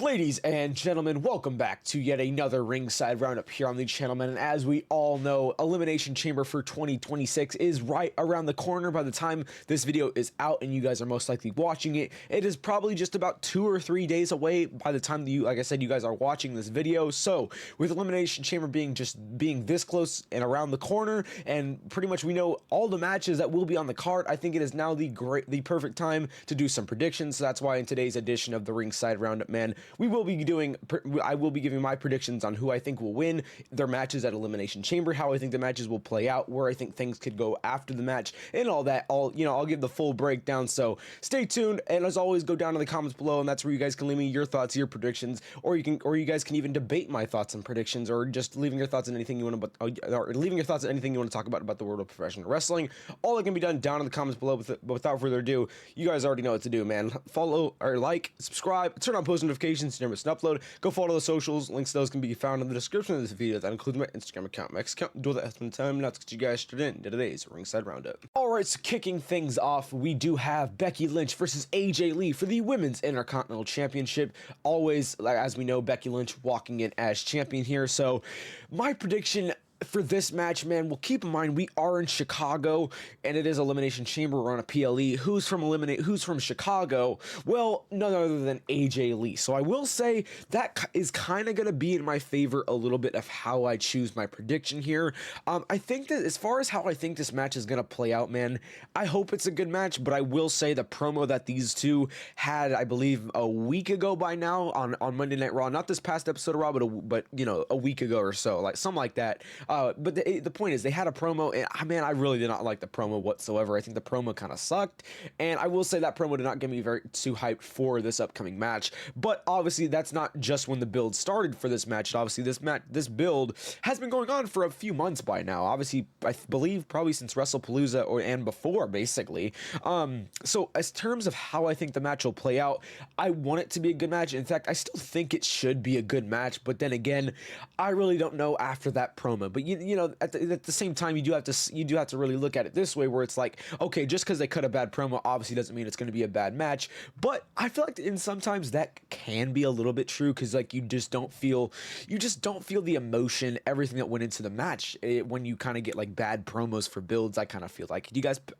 Ladies and gentlemen, welcome back to yet another Ringside Roundup here on the channel, man. And as we all know, Elimination Chamber for 2026 is right around the corner. By the time this video is out and you guys are most likely watching it, it is probably just about 2 or 3 days away by the time you, like I said, you guys are watching this video. So with Elimination Chamber being this close and around the corner, and pretty much we know all the matches that will be on the card, I think it is now the perfect time to do some predictions. So that's why in today's edition of the Ringside Roundup, man, I will be giving my predictions on who I think will win their matches at Elimination Chamber, how I think the matches will play out, where I think things could go after the match, and all that. I'll give the full breakdown. So stay tuned, and as always, go down in the comments below, and that's where you guys can leave me your thoughts, your predictions, or you guys can even debate my thoughts and predictions, or just leaving your thoughts on anything you want to talk about the world of professional wrestling. All that can be done down in the comments below. But without further ado, you guys already know what to do, man. Follow or like, subscribe, turn on post notifications to never miss an upload. Go follow the socials. Links to those can be found in the description of this video. That includes my Instagram account, my X account. Do that at the time. Now to get you guys straight into today's Ringside Roundup. Alright, so kicking things off, we do have Becky Lynch versus AJ Lee for the Women's Intercontinental Championship. Always, as we know, Becky Lynch walking in as champion here. So my prediction for this match, man, well, keep in mind we are in Chicago and it is Elimination Chamber. We're on a PLE. Who's from Chicago? Well, none other than AJ Lee. So I will say that is kind of going to be in my favor a little bit of how I choose my prediction here. I think that as far as how I think this match is going to play out, man, I hope it's a good match, but I will say the promo that these two had, I believe a week ago by now on Monday Night Raw, not this past episode of Raw, but you know, a week ago or so, like something like that. But the point is, they had a promo, and man, I really did not like the promo whatsoever. I think the promo kind of sucked, and I will say that promo did not get me too hyped for this upcoming match. But obviously, that's not just when the build started for this match. Obviously, this build has been going on for a few months by now. Obviously, I believe probably since WrestlePalooza and before, basically. So as terms of how I think the match will play out, I want it to be a good match. In fact, I still think it should be a good match. But then again, I really don't know after that promo. But you know, at the same time, you do have to really look at it this way, where it's like, okay, just because they cut a bad promo obviously doesn't mean it's going to be a bad match. But I feel like sometimes that can be a little bit true, because like you just don't feel the emotion, everything that went into the match when you kind of get like bad promos for builds. I kind of feel like,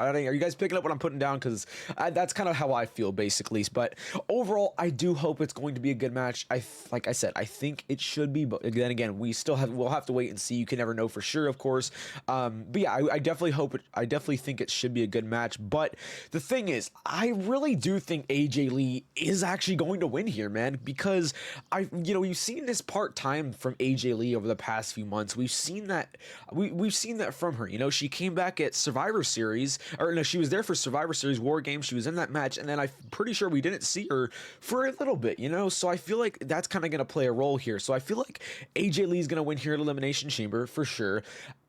are you guys picking up what I'm putting down? Because that's kind of how I feel, basically. But overall, I do hope it's going to be a good match. Like I said, I think it should be, but then again, we'll have to wait and see. You can never know for sure, of course. But yeah, I definitely think it should be a good match. But the thing is, I really do think AJ Lee is actually going to win here, man, because we've seen this part-time from AJ Lee over the past few months. We've seen that from her. You know, she came back at Survivor Series, or no, she was there for Survivor Series War Games. She was in that match, and then I'm pretty sure we didn't see her for a little bit, you know. So I feel like that's kind of going to play a role here. So I feel like AJ Lee is going to win here at Elimination Chamber for sure.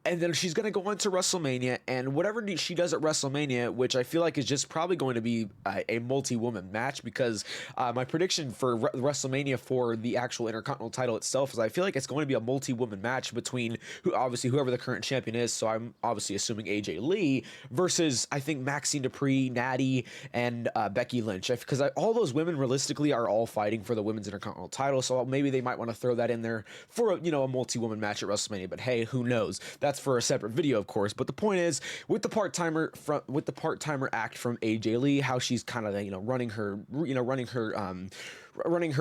And then she's going to go on to WrestleMania, and whatever she does at WrestleMania, which I feel like is just probably going to be a multi-woman match, because my prediction for WrestleMania for the actual Intercontinental title itself is I feel like it's going to be a multi-woman match between whoever the current champion is. So I'm obviously assuming AJ Lee versus, I think, Maxine Dupree, Natty, and Becky Lynch, because all those women realistically are all fighting for the Women's Intercontinental title. So maybe they might want to throw that in there for a multi-woman match at WrestleMania. But hey, who knows? That's for a separate video, of course. But the point is, with the part-timer act from AJ Lee, how she's kind of running her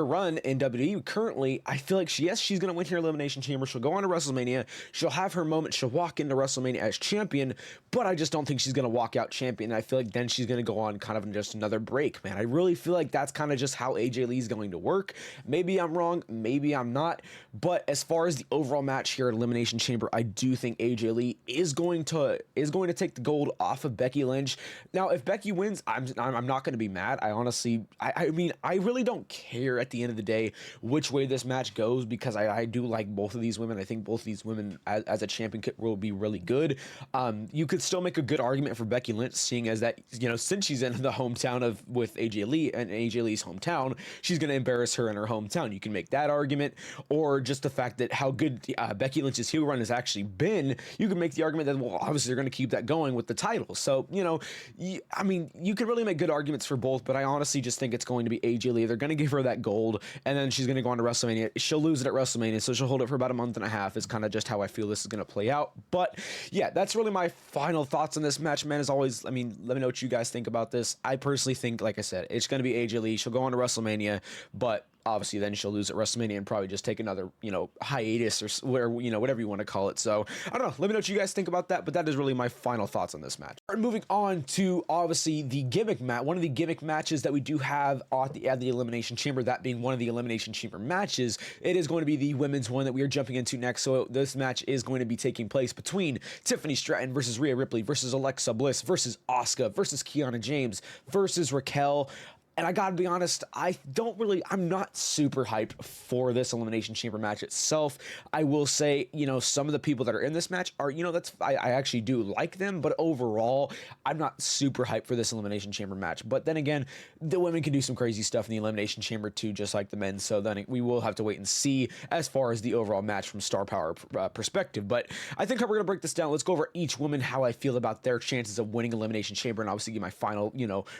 run in WWE currently, I feel like she's going to win here Elimination Chamber. She'll go on to WrestleMania. She'll have her moment. She'll walk into WrestleMania as champion, but I just don't think she's going to walk out champion. I feel like then she's going to go on kind of just another break, man. I really feel like that's kind of just how AJ Lee is going to work. Maybe I'm wrong. Maybe I'm not. But as far as the overall match here at Elimination Chamber, I do think AJ Lee is going to take the gold off of Becky Lynch. Now, if Becky wins, I'm not going to be mad. I mean, I really don't care at the end of the day which way this match goes, because I do like both of these women. I think both of these women as a champion will be really good. You could still make a good argument for Becky Lynch, seeing as that, since she's in the hometown with AJ Lee, and AJ Lee's hometown, she's going to embarrass her in her hometown. You can make that argument, or just the fact that how good Becky Lynch's heel run has actually been. You can make the argument that, well, obviously they're going to keep that going with the title. So, I mean, you can really make good arguments for both, but I honestly just think it's going to be AJ Lee. They're going to save her that gold, and then she's going to go on to WrestleMania. She'll lose it at WrestleMania, so she'll hold it for about a month and a half is kind of just how I feel this is going to play out. But yeah, that's really my final thoughts on this match, man. As always, I mean, let me know what you guys think about this. I personally think, like I said, it's going to be AJ Lee. She'll go on to WrestleMania, but obviously then she'll lose at WrestleMania and probably just take another, hiatus or where, whatever you want to call it. So I don't know. Let me know what you guys think about that, but that is really my final thoughts on this match. Right, moving on to obviously the gimmick match, one of the gimmick matches that we do have at the Elimination Chamber, that being one of the Elimination Chamber matches. It is going to be the women's one that we are jumping into next. So this match is going to be taking place between Tiffany Stratton versus Rhea Ripley versus Alexa Bliss versus Asuka versus Kiana James versus Raquel. And I gotta be honest, I'm not super hyped for this Elimination Chamber match itself. I will say, some of the people that are in this match are, I actually do like them, but overall, I'm not super hyped for this Elimination Chamber match. But then again, the women can do some crazy stuff in the Elimination Chamber too, just like the men. So then we will have to wait and see as far as the overall match from star power perspective. But I think how we're gonna break this down, let's go over each woman, how I feel about their chances of winning Elimination Chamber, and obviously give my final,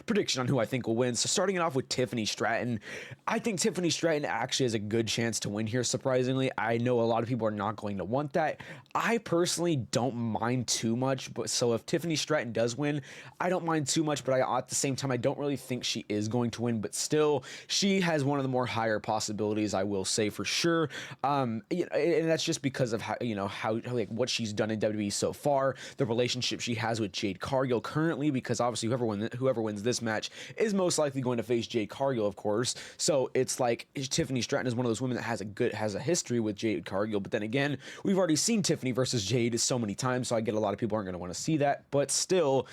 prediction on who I think will win. So starting it off with Tiffany Stratton, I think Tiffany Stratton actually has a good chance to win here, surprisingly. I know a lot of people are not going to want that. I personally don't mind too much, but so if Tiffany Stratton does win, I don't mind too much, but at the same time, I don't really think she is going to win, but still, she has one of the more higher possibilities, I will say for sure. And that's just because of how what she's done in WWE so far, the relationship she has with Jade Cargill currently, because obviously whoever wins this match is most likely going to face Jade Cargill, of course. So it's like Tiffany Stratton is one of those women that has a history with Jade Cargill. But then again, we've already seen Tiffany versus Jade so many times, so I get a lot of people aren't going to want to see that. But still,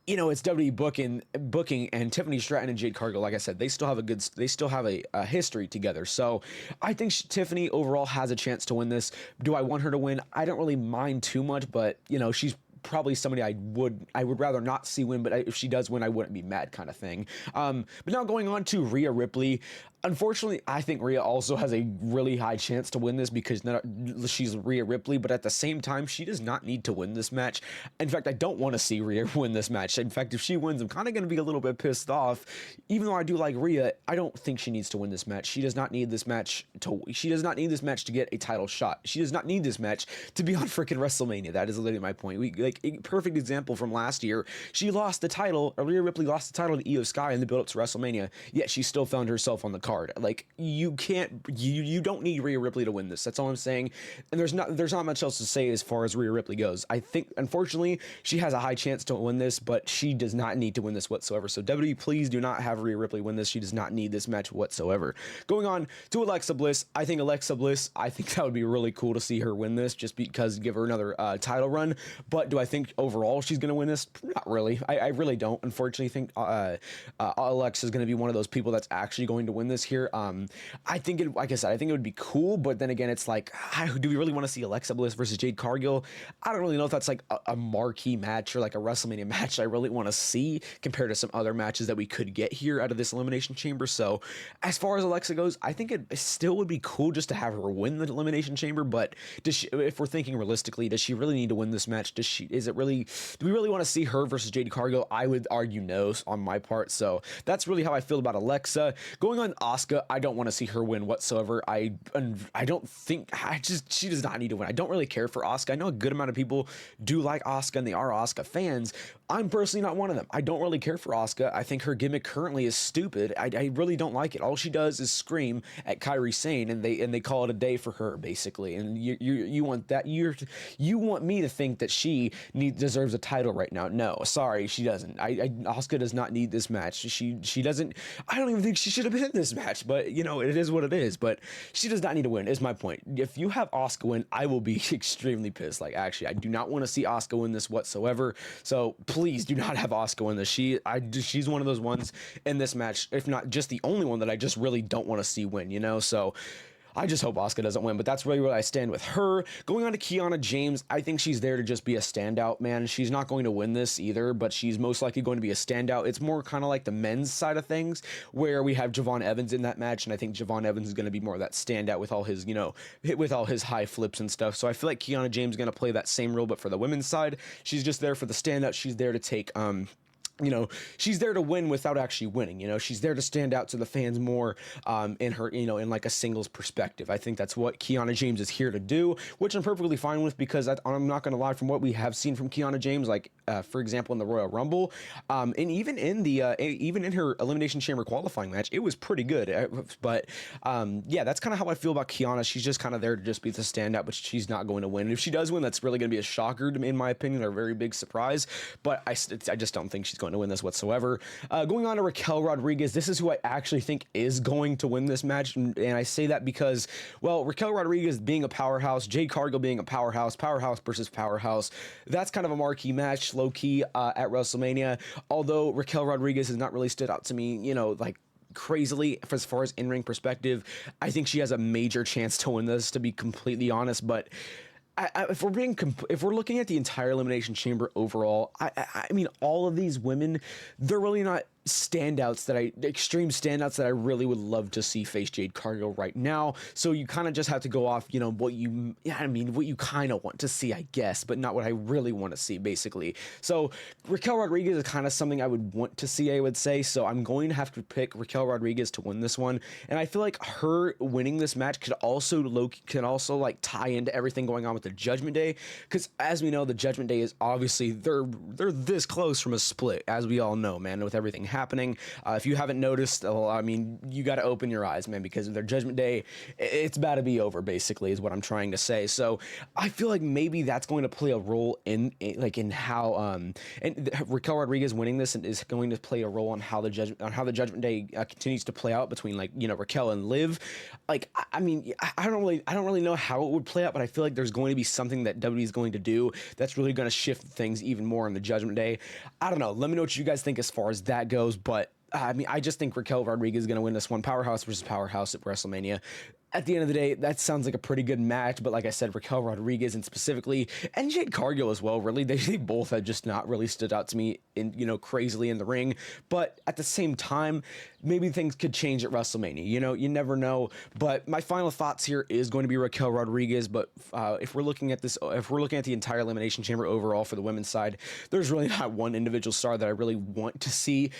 it's WWE booking, and Tiffany Stratton and Jade Cargill, like I said, they still have a history together. So I think Tiffany overall has a chance to win this. Do I want her to win? I don't really mind too much, but she's probably somebody I would rather not see win, but if she does win, I wouldn't be mad, kind of thing. But now going on to Rhea Ripley. Unfortunately, I think Rhea also has a really high chance to win this because she's Rhea Ripley, but at the same time, she does not need to win this match. In fact, I don't want to see Rhea win this match. In fact, if she wins, I'm kind of going to be a little bit pissed off. Even though I do like Rhea, I don't think she needs to win this match. She does not need this match to get a title shot. She does not need this match to be on freaking WrestleMania. That is literally my point. A perfect example from last year. Rhea Ripley lost the title to Io Sky in the build-up to WrestleMania, yet she still found herself on the card. Like, you don't need Rhea Ripley to win this. That's all I'm saying. And there's not much else to say as far as Rhea Ripley goes. I think, unfortunately, she has a high chance to win this, but she does not need to win this whatsoever. So WWE, please do not have Rhea Ripley win this. She does not need this match whatsoever. Going on to Alexa Bliss. I think that would be really cool to see her win this, just because give her another title run. But do I think overall she's going to win this? Not really. I really don't. Unfortunately, think Alexa is going to be one of those people that's actually going to win this here. I think like I said, I think it would be cool, but then again, it's like, do we really want to see Alexa Bliss versus Jade Cargill? I don't really know if that's like a marquee match or like a WrestleMania match I really want to see compared to some other matches that we could get here out of this Elimination Chamber. So as far as Alexa goes, I think it still would be cool just to have her win the Elimination Chamber, but if we're thinking realistically, does she really need to win this match? Do we really want to see her versus Jade Cargill? I would argue no on my part. So that's really how I feel about Alexa. Going on Asuka, I don't want to see her win whatsoever. I don't think, she does not need to win. I don't really care for Asuka. I know a good amount of people do like Asuka and they are Asuka fans. I'm personally not one of them. I don't really care for Asuka. I think her gimmick currently is stupid. I really don't like it. All she does is scream at Kairi Sane, and they call it a day for her, basically. And you want that? You want me to think that she deserves a title right now? No, sorry, she doesn't. Asuka does not need this match. She doesn't. I don't even think she should have been in this match. But it is what it is. But she does not need to win. Is my point. If you have Asuka win, I will be extremely pissed. Like, actually, I do not want to see Asuka win this whatsoever. So please do not have Asuka win this. She's one of those ones in this match, if not just the only one that I just really don't want to see win. So I just hope Asuka doesn't win, but that's really where I stand with her. Going on to Kiana James, I think she's there to just be a standout, man. She's not going to win this either, but she's most likely going to be a standout. It's more kind of like the men's side of things, where we have Javon Evans in that match, and I think Javon Evans is going to be more of that standout with all his, with all his high flips and stuff. So I feel like Kiana James is going to play that same role, but for the women's side, she's just there for the standout. She's there to take, she's there to win without actually winning. She's there to stand out to the fans more in her, in like a singles perspective. I think that's what Kiana James is here to do, which I'm perfectly fine with, because I'm not going to lie, from what we have seen from Kiana James, like for example in the Royal Rumble, and even in her Elimination Chamber qualifying match, it was pretty good. But yeah, that's kind of how I feel about Kiana. She's just kind of there to just be the standout, but she's not going to win. And if she does win, that's really going to be a shocker, in my opinion, or a very big surprise. But I just don't think she's going to win this whatsoever. Going on to Raquel Rodriguez, this is who I actually think is going to win this match, and I say that because, well, Raquel Rodriguez being a powerhouse, Jade Cargill being a powerhouse versus powerhouse, that's kind of a marquee match, low key, at WrestleMania. Although Raquel Rodriguez has not really stood out to me, like crazily as far as in-ring perspective. I think she has a major chance to win this, to be completely honest. But if we're looking at the entire Elimination Chamber overall, I mean, all of these women, they're really not extreme standouts that I really would love to see face Jade Cargill right now. So you kind of just have to go off, what you kind of want to see, I guess, but not what I really want to see, basically. So Raquel Rodriguez is kind of something I would want to see, I would say. So I'm going to have to pick Raquel Rodriguez to win this one. And I feel like her winning this match could also like tie into everything going on with the Judgment Day, because as we know, the Judgment Day is obviously they're this close from a split, as we all know, man, with everything happening. If you haven't noticed, well, I mean, you got to open your eyes, man, because of their Judgment Day, it's about to be over, basically, is what I'm trying to say. So I feel like maybe that's going to play a role in how and Raquel Rodriguez winning this is going to play a role on how the Judgment Day continues to play out between, like, Raquel and Liv. Like, I mean, I don't really know how it would play out, but I feel like there's going to be something that WWE is going to do that's really going to shift things even more in the Judgment Day. I don't know. Let me know what you guys think as far as that goes, but I mean, I just think Raquel Rodriguez is going to win this one. Powerhouse versus powerhouse at WrestleMania. At the end of the day, that sounds like a pretty good match, but like I said, Raquel Rodriguez and specifically, and Jade Cargill as well, really, they both have just not really stood out to me crazily in the ring. But at the same time, maybe things could change at WrestleMania. You never know. But my final thoughts here is going to be Raquel Rodriguez. But if we're looking at the entire Elimination Chamber overall for the women's side, there's really not one individual star that I really want to see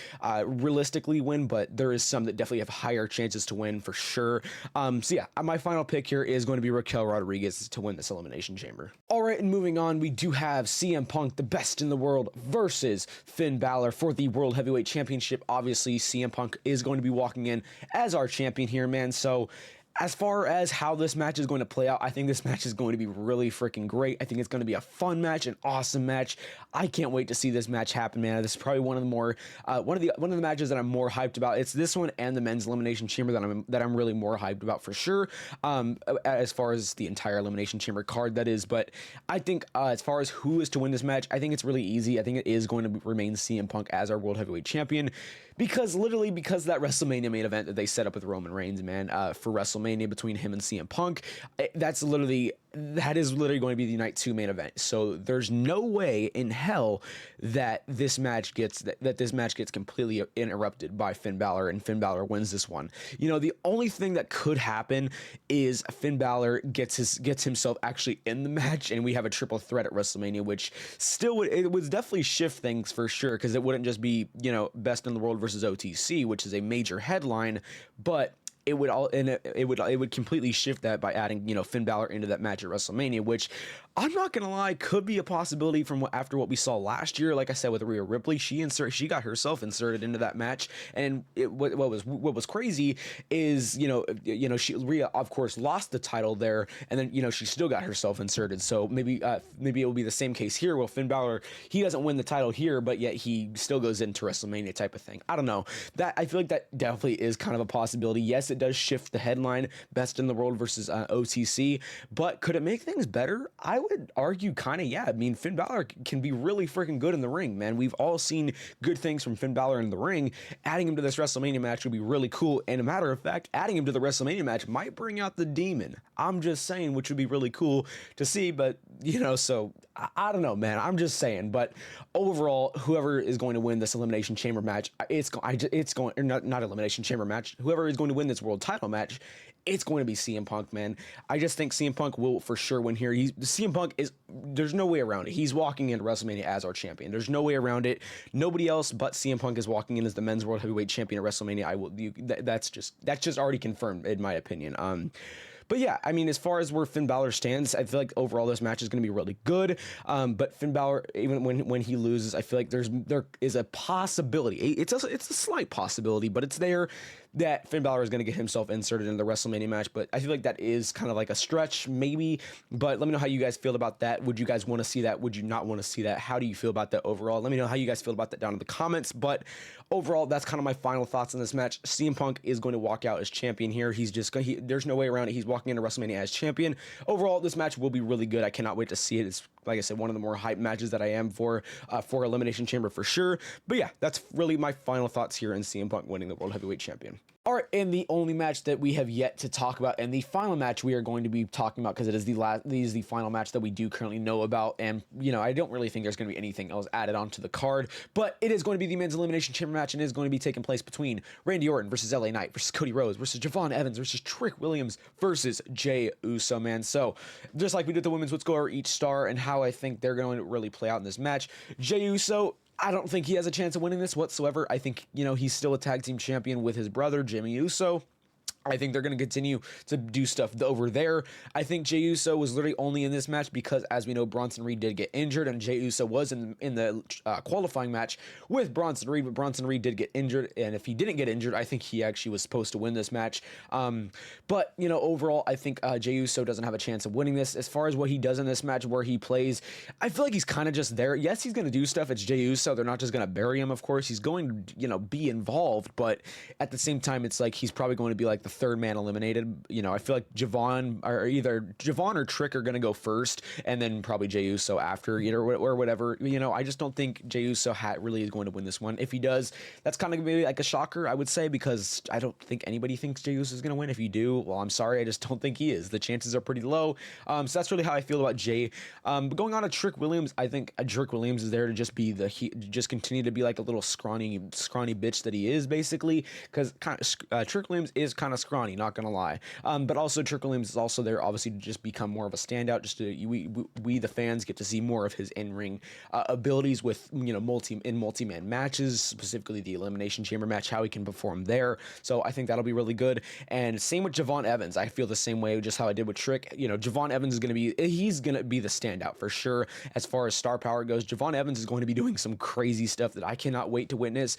realistically win, but there is some that definitely have higher chances to win for sure. So yeah, my final pick here is going to be Raquel Rodriguez to win this Elimination Chamber. All right, and moving on, we do have CM Punk, the best in the world, versus Finn Balor for the World Heavyweight Championship. Obviously, CM Punk is going to be walking in as our champion here, man. So as far as how this match is going to play out, I think this match is going to be really freaking great. I think it's going to be a fun match, an awesome match. I can't wait to see this match happen, man. This is probably one of the matches that I'm more hyped about. It's this one and the men's Elimination Chamber that I'm really more hyped about for sure. As far as the entire Elimination Chamber card, that is. But I think as far as who is to win this match, I think it's really easy. I think it is going to remain CM Punk as our World Heavyweight Champion. Because that WrestleMania main event that they set up with Roman Reigns, man, for WrestleMania between him and CM Punk, that is literally going to be the night 2 main event. So there's no way in hell that this match gets completely interrupted by Finn Balor and Finn Balor wins this one. The only thing that could happen is Finn Balor gets himself actually in the match and we have a triple threat at WrestleMania, which still would definitely shift things for sure, because it wouldn't just be best in the world versus OTC, which is a major headline, but it would completely shift that by adding Finn Balor into that match at WrestleMania, which I'm not gonna lie could be a possibility from after what we saw last year. Like I said with Rhea Ripley, she got herself inserted into that match, and what was crazy is Rhea of course lost the title there, and then she still got herself inserted. So maybe it will be the same case here. Well, Finn Balor, he doesn't win the title here, but yet he still goes into WrestleMania type of thing. I don't know. That I feel like that definitely is kind of a possibility. Yes, it does shift the headline, best in the world versus OTC, but could it make things better? I would argue kind of, yeah. I mean, Finn Balor can be really freaking good in the ring, man. We've all seen good things from Finn Balor in the ring. Adding him to this WrestleMania match would be really cool, and a matter of fact, adding him to the WrestleMania match might bring out the demon. I'm just saying, which would be really cool to see, but so I don't know, man. I'm just saying, but overall, whoever is going to win this Elimination Chamber match, not Elimination Chamber match, whoever is going to win this world title match, it's going to be CM Punk, man. I just think CM Punk will for sure win here. CM CM Punk is, there's no way around it. He's walking into WrestleMania as our champion. There's no way around it. Nobody else but CM Punk is walking in as the men's world heavyweight champion at WrestleMania. That's just already confirmed in my opinion. But yeah, I mean, as far as where Finn Balor stands, I feel like overall this match is going to be really good. But Finn Balor, even when he loses, I feel like there is a possibility. It's a slight possibility, but it's there that Finn Balor is going to get himself inserted in the WrestleMania match. But I feel like that is kind of like a stretch, maybe. But let me know how you guys feel about that. Would you guys want to see that? Would you not want to see that? How do you feel about that overall? Let me know how you guys feel about that down in the comments. But overall, that's kind of my final thoughts on this match. CM Punk is going to walk out as champion here. He's just going. There's no way around it. He's walking into WrestleMania as champion. Overall, this match will be really good. I cannot wait to see it. It's, like I said, one of the more hype matches that I am for Elimination Chamber for sure. But yeah, that's really my final thoughts here in CM Punk winning the World Heavyweight Champion. All right, and the only match that we have yet to talk about, and the final match we are going to be talking about, because it is the final match that we do currently know about, and you know, I don't really think there's going to be anything else added onto the card, but it is going to be the men's elimination chamber match, and it is going to be taking place between Randy Orton versus LA Knight versus Cody Rhodes versus Javon Evans versus Trick Williams versus Jey Uso, man. So just like we did the women's, let's go over each star and how I think they're going to really play out in this match. Jey Uso, I don't think he has a chance of winning this whatsoever. I think, you know, he's still a tag team champion with his brother, Jimmy Uso. I think they're going to continue to do stuff over there. I think Jey Uso was literally only in this match because, as we know, Bronson Reed did get injured, and Jey Uso was in the qualifying match with Bronson Reed, but Bronson Reed did get injured, and if he didn't get injured, I think he actually was supposed to win this match. But, you know, overall, I think Jey Uso doesn't have a chance of winning this. As far as what he does in this match, where he plays, I feel like he's kind of just there. Yes, he's going to do stuff. It's Jey Uso. They're not just going to bury him, of course. He's going to, you know, be involved, but at the same time, it's like he's probably going to be like the third man eliminated. You know, I feel like either Javon or Trick are going to go first, and then probably Jey Uso after, you know, or whatever. You know, I just don't think Jey Uso really is going to win this one. If he does, that's kind of maybe like a shocker, I would say, because I don't think anybody thinks Jey Uso is going to win. If you do, well, I'm sorry, I just don't think he is. The chances are pretty low. So that's really how I feel about Jey. But going on to Trick Williams, I think Trick Williams is there to just be just continue to be like a little scrawny bitch that he is, basically, because Trick Williams is kind of scrawny, not gonna lie. But also Trick Williams is also there, obviously, to just become more of a standout. Just to we the fans get to see more of his in-ring abilities with, you know, multi-man matches, specifically the Elimination Chamber match, how he can perform there. So I think that'll be really good. And same with Javon Evans. I feel the same way, just how I did with Trick. You know, Javon Evans is gonna be the standout for sure as far as star power goes. Javon Evans is going to be doing some crazy stuff that I cannot wait to witness.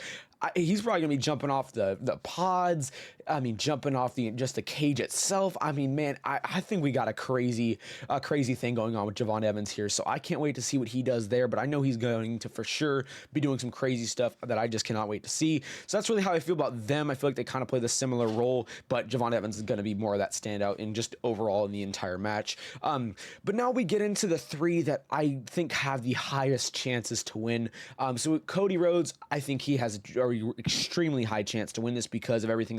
He's probably gonna be jumping off the pods. I mean, jumping off the cage itself. I mean, man, I think we got a crazy thing going on with Javon Evans here. So I can't wait to see what he does there. But I know he's going to for sure be doing some crazy stuff that I just cannot wait to see. So that's really how I feel about them. I feel like they kind of play the similar role, but Javon Evans is going to be more of that standout in just overall in the entire match. But now we get into the three that I think have the highest chances to win. So with Cody Rhodes, I think he has a extremely high chance to win this because of everything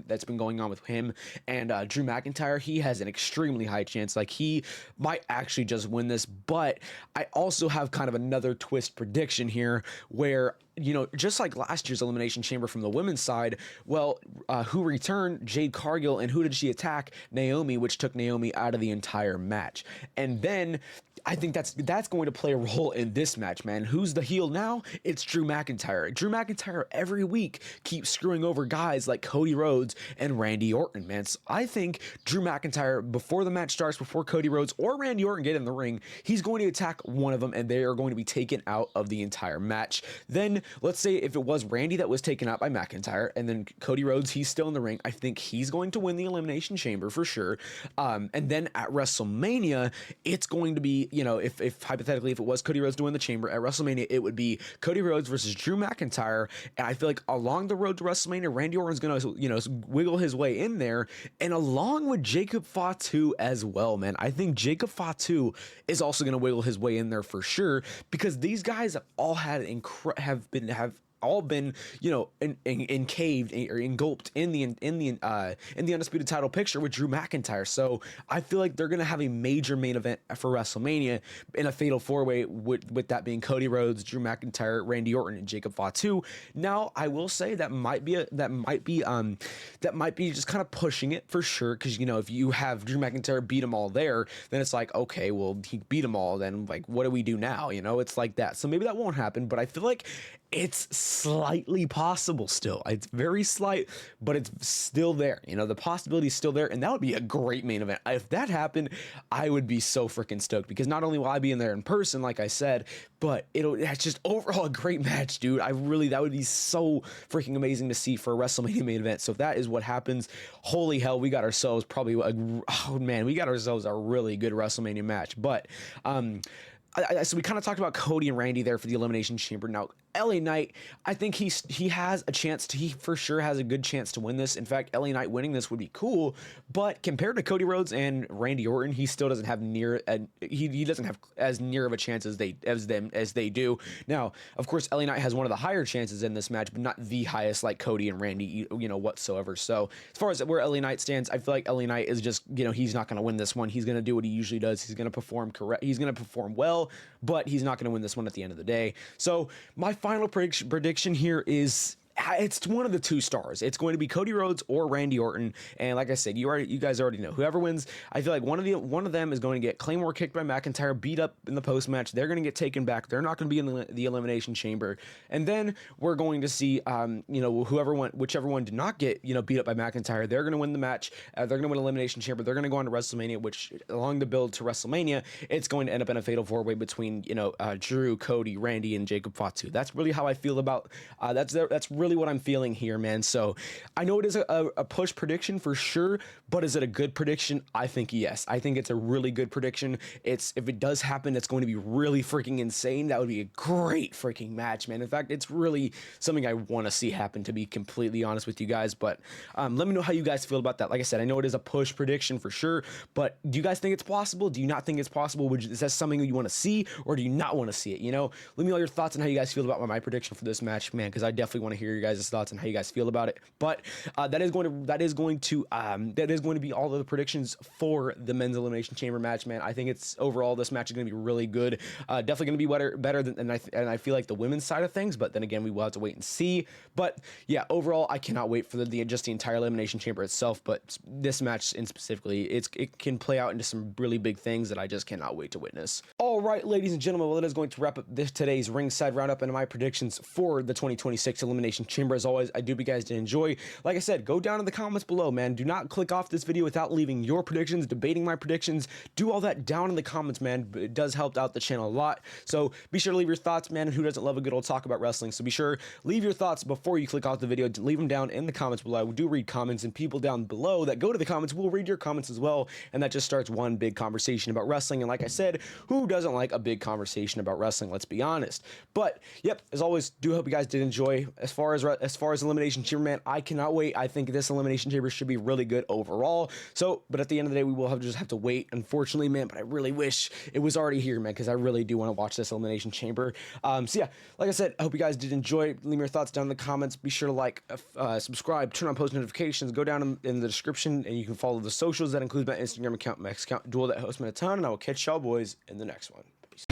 that's been going on with him. And Drew McIntyre, he has an extremely high chance. Like, he might actually just win this. But I also have kind of another twist prediction here where, you know, just like last year's Elimination Chamber from the women's side, well, who returned? Jade Cargill, and who did she attack? Naomi, which took Naomi out of the entire match. And then I think that's going to play a role in this match, man. Who's the heel now? It's Drew McIntyre. Drew McIntyre every week keeps screwing over guys like Cody Rhodes and Randy Orton, man. So I think Drew McIntyre, before the match starts, before Cody Rhodes or Randy Orton get in the ring, he's going to attack one of them, and they are going to be taken out of the entire match. Then let's say if it was Randy that was taken out by McIntyre, and then Cody Rhodes, he's still in the ring, I think he's going to win the Elimination Chamber for sure. And then at WrestleMania, it's going to be, you know, if hypothetically, if it was Cody Rhodes to win the chamber at WrestleMania, it would be Cody Rhodes versus Drew McIntyre. And I feel like along the road to WrestleMania, Randy Orton's going to, you know, wiggle his way in there, and along with Jacob Fatu as well, man. I think Jacob Fatu is also going to wiggle his way in there for sure, because these guys have all had have all been, you know, encaved or engulfed in the undisputed title picture with Drew McIntyre. So I feel like they're gonna have a major main event for WrestleMania in a fatal four-way, with that being Cody Rhodes, Drew McIntyre, Randy Orton, and Jacob Fatu. Now I will say that might be just kind of pushing it for sure, because you know, if you have Drew McIntyre beat them all there, then it's like, okay, well, he beat them all, then like, what do we do now? You know, it's like that. So maybe that won't happen, but I feel like it's slightly possible still. It's very slight, but it's still there. You know, the possibility is still there, and that would be a great main event. If that happened, I would be so freaking stoked, because not only will I be in there in person, like I said, but it's just overall a great match, dude. That would be so freaking amazing to see for a WrestleMania main event. So if that is what happens, holy hell, we got ourselves we got ourselves a really good WrestleMania match. But so we kind of talked about Cody and Randy there for the Elimination Chamber. Now, LA Knight, I think he has a chance he for sure has a good chance to win this. In fact, LA Knight winning this would be cool, but compared to Cody Rhodes and Randy Orton, he still doesn't have he doesn't have as near of a chance as they do. Now, of course, LA Knight has one of the higher chances in this match, but not the highest like Cody and Randy, you know, whatsoever. So as far as where LA Knight stands, I feel like LA Knight is just, you know, he's not going to win this one. He's going to do what he usually does. He's going to perform correct. He's going to perform well, but he's not going to win this one at the end of the day. So my final prediction here is, it's one of the two stars. It's going to be Cody Rhodes or Randy Orton, and like I said, you guys already know whoever wins. I feel like one of them is going to get Claymore kicked by McIntyre, beat up in the post match. They're going to get taken back. They're not going to be in the Elimination Chamber, and then we're going to see you know, whichever one did not get, you know, beat up by McIntyre, they're going to win the match. They're going to win Elimination Chamber. They're going to go on to WrestleMania, which along the build to WrestleMania, it's going to end up in a fatal four-way between, you know, Drew, Cody, Randy, and Jacob Fatu. That's really how I feel about that's really what I'm feeling here, man. So I know it is a push prediction for sure, but is it a good prediction? I think yes. I think it's a really good prediction. If it does happen, it's going to be really freaking insane. That would be a great freaking match, man. In fact, it's really something I want to see happen, to be completely honest with you guys. But let me know how you guys feel about that. Like I said, I know it is a push prediction for sure, but do you guys think it's possible? Do you not think it's possible? Is that something you want to see, or do you not want to see it? You know, let me know your thoughts on how you guys feel about my prediction for this match, man, because I definitely want to hear your guys' thoughts on how you guys feel about it. But that is going to be all of the predictions for the men's Elimination Chamber match, man. I think it's overall, this match is going to be really good. Definitely going to be better than I feel like the women's side of things. But then again, we will have to wait and see. But yeah, overall, I cannot wait for the entire Elimination Chamber itself. But this match in specifically, it can play out into some really big things that I just cannot wait to witness. All right, ladies and gentlemen, well, that is going to wrap up today's Ringside Roundup and my predictions for the 2026 Elimination Chamber. As always, I do hope you guys did enjoy. Like I said, go down in the comments below, man. Do not click off this video without leaving your predictions, debating my predictions. Do all that down in the comments, man. It does help out the channel a lot. So be sure to leave your thoughts, man. Who doesn't love a good old talk about wrestling? So be sure, leave your thoughts before you click off the video. Leave them down in the comments below. We do read comments, and people down below that go to the comments will read your comments as well. And that just starts one big conversation about wrestling. And like I said, who doesn't like a big conversation about wrestling? Let's be honest. But yep, as always, do hope you guys did enjoy. As far as Elimination Chamber, man, I cannot wait. I think this Elimination Chamber should be really good overall. So, but at the end of the day, we will just have to wait, unfortunately, man. But I really wish it was already here, man, because I really do want to watch this Elimination Chamber. So yeah, like I said, I hope you guys did enjoy. Leave me your thoughts down in the comments. Be sure to like, subscribe, turn on post notifications. Go down in the description, and you can follow the socials. That includes my Instagram account, my X account, Duel, that hosts me a ton. And I will catch y'all boys in the next one. Peace.